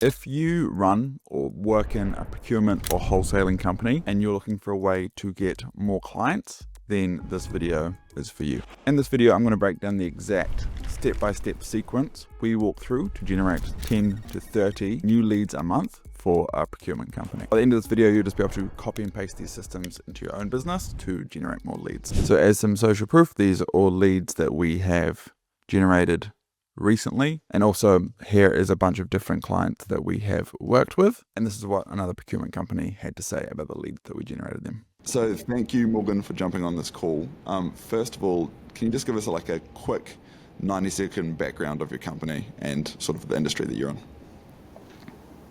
If you run or work in a procurement or wholesaling company and you're looking for a way to get more clients, then this video is for you. In this video, I'm going to break down the exact step-by-step sequence we walk through to generate 10 to 30 new leads a month for a procurement company. By the end of this video, you'll just be able to copy and paste these systems into your own business to generate more leads. So as some social proof, these are all leads that we have generated recently, and also here is a bunch of different clients that we have worked with, and this is what another procurement company had to say about the leads that we generated them. So thank you, Morgan, for jumping on this call. First of all, can you just give us like a quick 90-second background of your company and sort of the industry that you're in?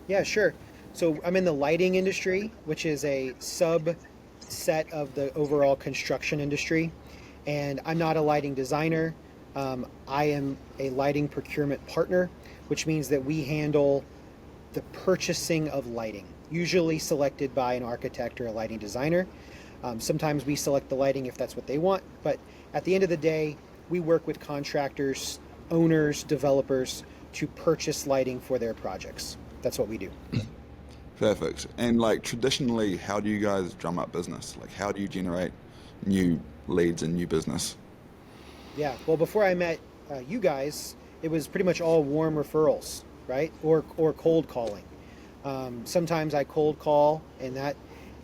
Yeah, sure. So I'm in the lighting industry, which is a subset of the overall construction industry. And I'm not a lighting designer. I am a lighting procurement partner, which means that we handle the purchasing of lighting, usually selected by an architect or a lighting designer. Sometimes we select the lighting if that's what they want, but at the end of the day, we work with contractors, owners, developers to purchase lighting for their projects. That's what we do. Perfect. And like traditionally, how do you guys drum up business? Like how do you generate new leads and new business? Yeah, well, before I met you guys, it was pretty much all warm referrals, right? Or cold calling. Sometimes I cold call, and that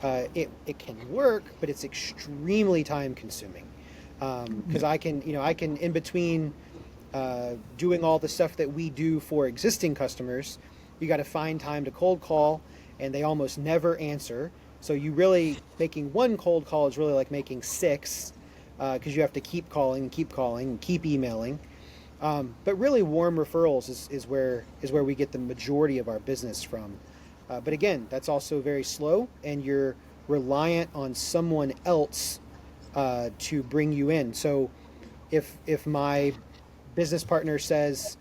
it can work, but it's extremely time consuming. Because I can in between doing all the stuff that we do for existing customers, you got to find time to cold call, and they almost never answer. So you really making one cold call is really like making six, because you have to keep calling and keep emailing. But really, warm referrals is where we get the majority of our business from. But again, that's also very slow, and you're reliant on someone else to bring you in. So if my business partner says,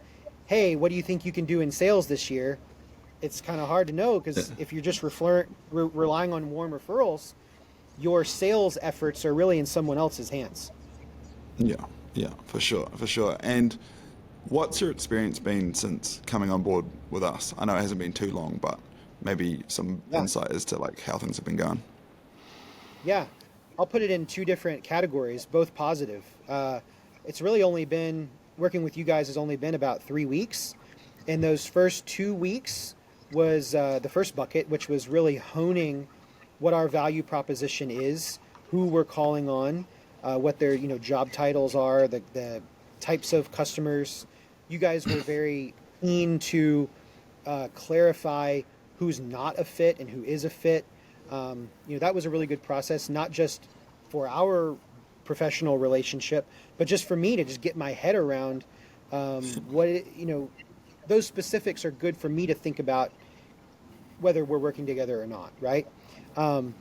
"Hey, what do you think you can do in sales this year?" It's kind of hard to know, because if you're just relying on warm referrals, your sales efforts are really in someone else's hands. Yeah, yeah, for sure, for sure. And what's your experience been since coming on board with us? I know it hasn't been too long, but maybe some Yeah, insight as to like how things have been going. yeah. I'll put it in two different categories, both positive. It's really only been working with you guys has only been about 3 weeks, and those first 2 weeks was the first bucket, which was really honing what our value proposition is, who we're calling on, what their job titles are, the types of customers. You guys were very keen to clarify who's not a fit and who is a fit. That was a really good process, not just for our professional relationship, but just for me to just get my head around what it, those specifics are good for me to think about whether we're working together or not, right? Um,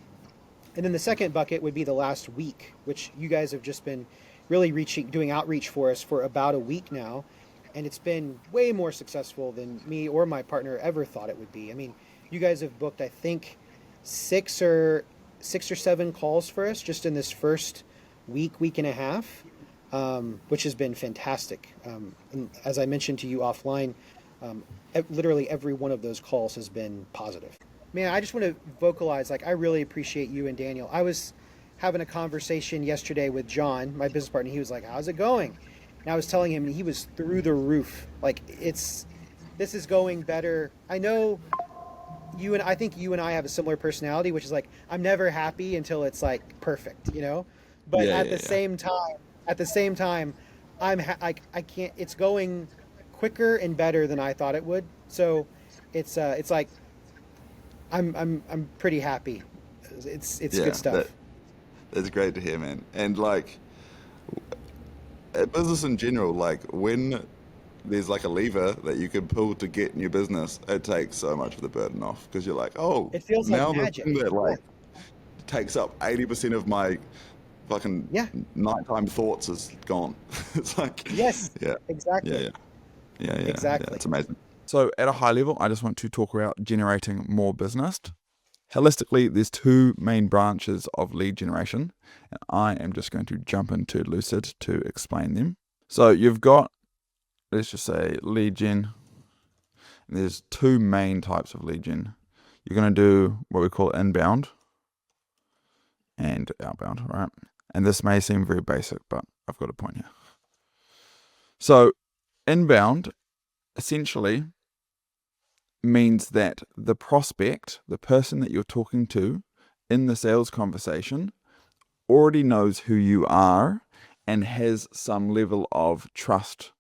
and then the second bucket would be the last week, which you guys have just been really doing outreach for us for about a week now. And it's been way more successful than me or my partner ever thought it would be. I mean, you guys have booked, I think, six or seven calls for us just in this first week and a half, which has been fantastic. And as I mentioned to you offline, literally every one of those calls has been positive. Man, I just want to vocalize, like, I really appreciate you and Daniel. I was having a conversation yesterday with John, my business partner. He was like, "How's it going?" And I was telling him, and he was through the roof. Like, this is going better. I know I think you and I have a similar personality, which is like, I'm never happy until it's like perfect. But Yeah, at yeah, the yeah. same time, I can't. It's going quicker and better than I thought it would. So it's like I'm pretty happy. It's good Yeah, stuff. that's great to hear, man. And like business in general, like when there's like a lever that you can pull to get new business, it takes so much of the burden off because you're like, oh, It feels like now the thing magic. that Yeah. like takes up 80% of my fucking Yeah. nighttime thoughts is gone. It's like, Yes. yeah, yeah, Exactly. yeah, yeah, yeah, yeah. Exactly. It's amazing. So at a high level, I just want to talk about generating more business. Holistically, there's two main branches of lead generation, and I am just going to jump into Lucid to explain them. So you've got, let's just say, lead gen, there's two main types of lead gen. You're going to do what we call inbound and outbound, right? And this may seem very basic, but I've got a point here. So inbound essentially means that the prospect, the person that you're talking to in the sales conversation, already knows who you are and has some level of trust,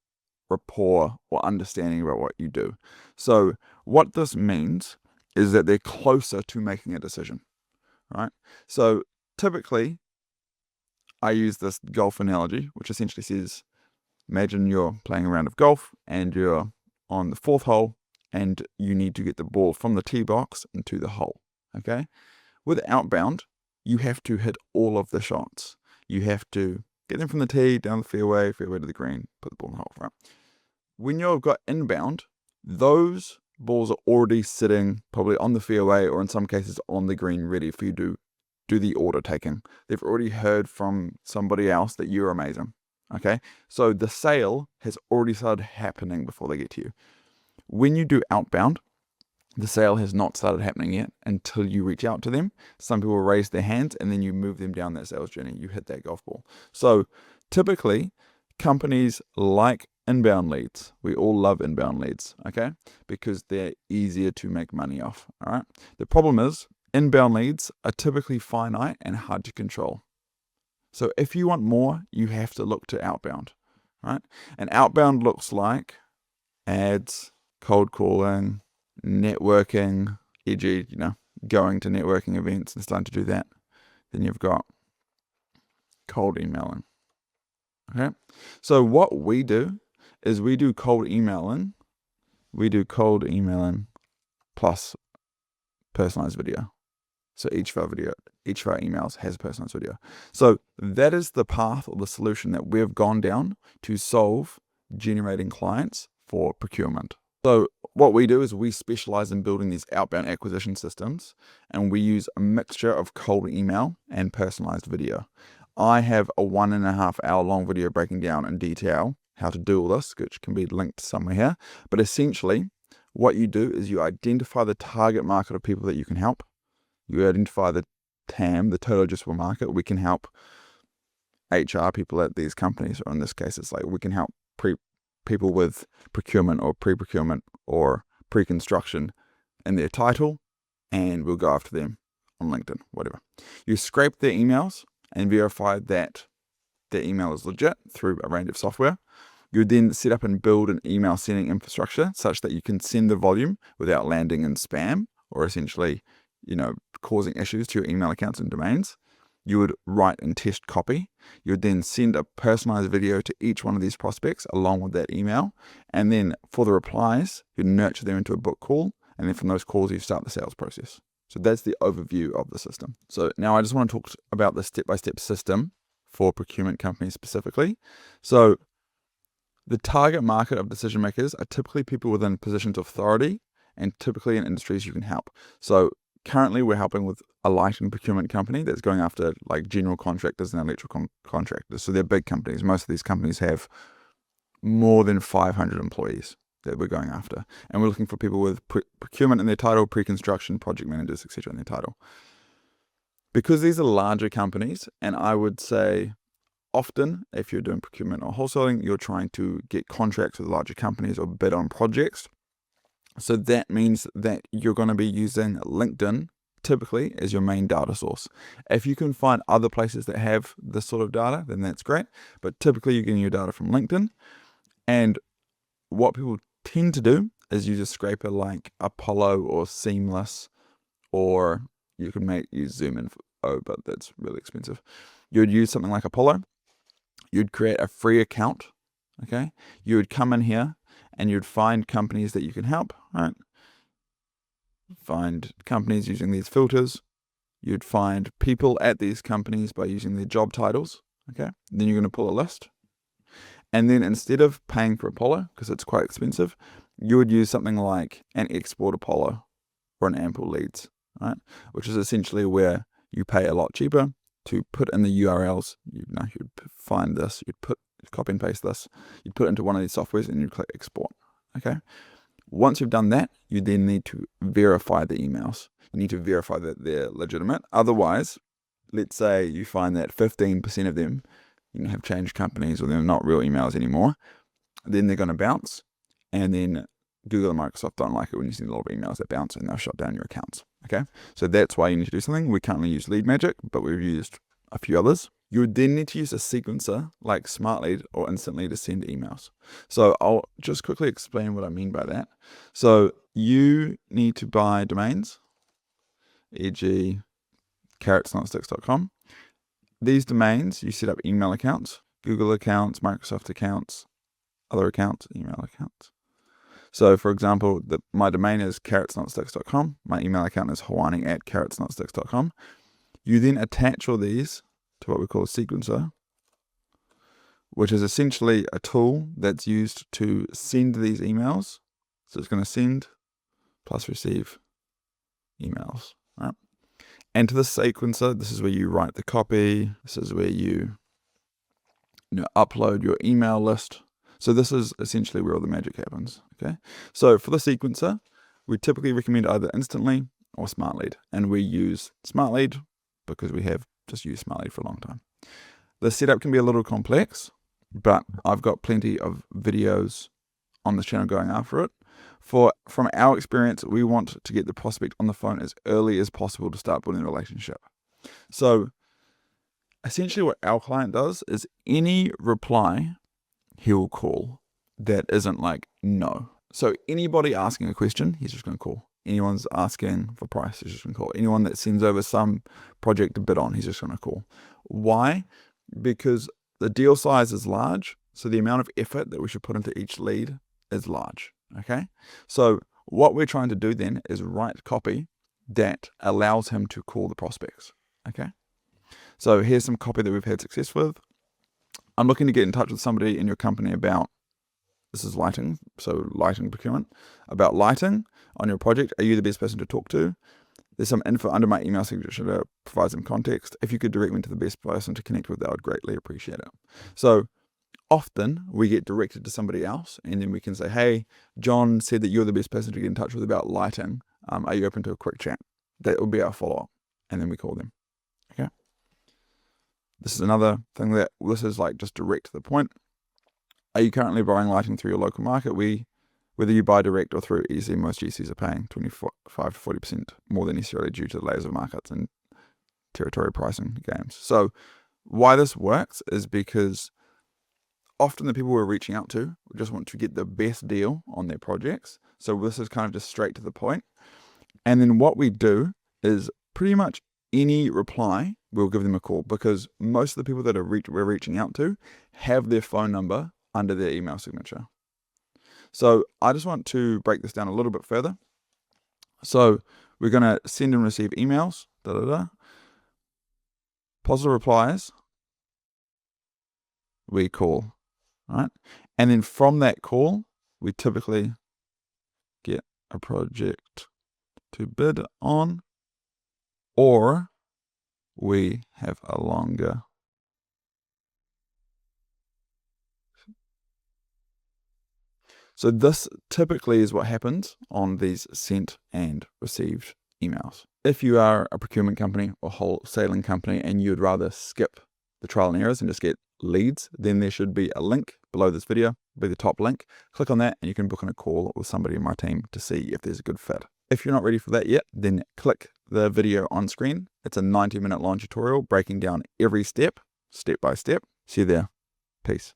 rapport, or understanding about what you do. So what this means is that they're closer to making a decision, right? So typically, I use this golf analogy, which essentially says, imagine you're playing a round of golf and you're on the fourth hole and you need to get the ball from the tee box into the hole, okay? With outbound, you have to hit all of the shots. You have to get them from the tee, down the fairway to the green, put the ball in the hole, right? When you've got inbound, those balls are already sitting probably on the fairway or in some cases on the green ready for you to do the order taking. They've already heard from somebody else that you're amazing, okay? So the sale has already started happening before they get to you. When you do outbound, the sale has not started happening yet until you reach out to them. Some people raise their hands and then you move them down that sales journey. You hit that golf ball. So typically, companies like inbound leads. We all love inbound leads, okay? Because they're easier to make money off, all right? The problem is inbound leads are typically finite and hard to control. So if you want more, you have to look to outbound, right? And outbound looks like ads, cold calling, networking, e.g., going to networking events and starting to do that. Then you've got cold emailing. Okay, so what we do is we do cold emailing. We do cold emailing plus personalized video. So each of our emails has a personalized video. So that is the path or the solution that we've gone down to solve generating clients for procurement. So what we do is we specialize in building these outbound acquisition systems, and we use a mixture of cold email and personalized video. I have a 1.5 hour long video breaking down in detail how to do all this, which can be linked somewhere here. But essentially, what you do is you identify the target market of people that you can help. You identify the TAM, the total addressable market. We can help HR people at these companies, or in this case, it's like we can help people with procurement or pre-procurement or pre-construction in their title, and we'll go after them on LinkedIn, whatever. You scrape their emails and verify that their email is legit through a range of software. You then set up and build an email sending infrastructure such that you can send the volume without landing in spam or essentially, causing issues to your email accounts and domains. You would write and test copy. You would then send a personalized video to each one of these prospects along with that email. And then for the replies, you nurture them into a book call. And then from those calls, you start the sales process. So that's the overview of the system. So now I just want to talk about the step-by-step system for procurement companies specifically. So the target market of decision makers are typically people within positions of authority and typically in industries you can help. So currently we're helping with a lighting procurement company that's going after like general contractors and electrical contractors. So they're big companies. Most of these companies have more than 500 employees that we're going after. And we're looking for people with procurement in their title, pre-construction, project managers, etc. in their title. Because these are larger companies, and I would say often if you're doing procurement or wholesaling, you're trying to get contracts with larger companies or bid on projects. So that means that you're going to be using LinkedIn typically as your main data source. If you can find other places that have this sort of data, then that's great. But typically you're getting your data from LinkedIn. And what people tend to do is use a scraper like Apollo or Seamless, or you can use Zoom Info, but that's really expensive. You would use something like Apollo. You'd create a free account. Okay. You would come in here and you'd find companies that you can help, right? Find companies using these filters. You'd find people at these companies by using their job titles, okay? Then you're going to pull a list. And then instead of paying for Apollo, because it's quite expensive, you would use something like an Export Apollo or an Ample Leads, right? Which is essentially where you pay a lot cheaper to put in the URLs. You'd find this, you'd copy and paste this, you'd put it into one of these softwares and you'd click export, okay? Once you've done that, you then need to verify the emails. You need to verify that they're legitimate. Otherwise, let's say you find that 15% of them have changed companies or they're not real emails anymore, then they're going to bounce. And then Google and Microsoft don't like it when you send a lot of emails that bounce, and they'll shut down your accounts. Okay, so that's why you need to do something. We currently use Lead Magic, but we've used a few others. You would then need to use a sequencer like SmartLead or Instantly to send emails. So I'll just quickly explain what I mean by that. So you need to buy domains, e.g. carrotsnotsticks.com. These domains, you set up email accounts, Google accounts, Microsoft accounts, other accounts, email accounts. So for example, my domain is carrotsnotsticks.com. My email account is hawani@carrotsnotsticks.com. You then attach all these to what we call a sequencer, which is essentially a tool that's used to send these emails. So it's going to send plus receive emails, right? And to the sequencer, this is where you write the copy. This is where you upload your email list. So this is essentially where all the magic happens, okay? So for the sequencer, we typically recommend either Instantly or SmartLead. And we use SmartLead because we have just used SmartLead for a long time. The setup can be a little complex, but I've got plenty of videos on the channel going after it. From our experience, we want to get the prospect on the phone as early as possible to start building a relationship. So essentially what our client does is any reply he will call that isn't like no. So anybody asking a question, he's just going to call. Anyone's asking for price, he's just going to call. Anyone that sends over some project to bid on, he's just going to call. Why? Because the deal size is large, so the amount of effort that we should put into each lead is large. Okay? So what we're trying to do then is write copy that allows him to call the prospects. Okay? So here's some copy that we've had success with. I'm looking to get in touch with somebody in your company about, this is lighting, so lighting procurement, about lighting on your project. Are you the best person to talk to? There's some info under my email signature to provide some context. If you could direct me to the best person to connect with, that would greatly appreciate it. So often we get directed to somebody else, and then we can say, hey, John said that you're the best person to get in touch with about lighting. Are you open to a quick chat? That will be our follow-up, and then we call them. Okay. This is another thing this is like just direct to the point. Are you currently buying lighting through your local market? Whether you buy direct or through EC, most GCs are paying 25 to 40% more than necessarily due to the layers of markets and territory pricing games. So why this works is because often the people we're reaching out to just want to get the best deal on their projects. So this is kind of just straight to the point. And then what we do is pretty much any reply, we'll give them a call, because most of the people that we're reaching out to have their phone number under their email signature. So I just want to break this down a little bit further. So we're going to send and receive emails, positive replies, we call, right? And then from that call, we typically get a project to bid on, or we have a longer So this typically is what happens on these sent and received emails. If you are a procurement company or wholesaling company and you'd rather skip the trial and errors and just get leads, then there should be a link below this video, be the top link. Click on that and you can book in a call with somebody in my team to see if there's a good fit. If you're not ready for that yet, then click the video on screen. It's a 90-minute long tutorial breaking down every step by step. See you there. Peace.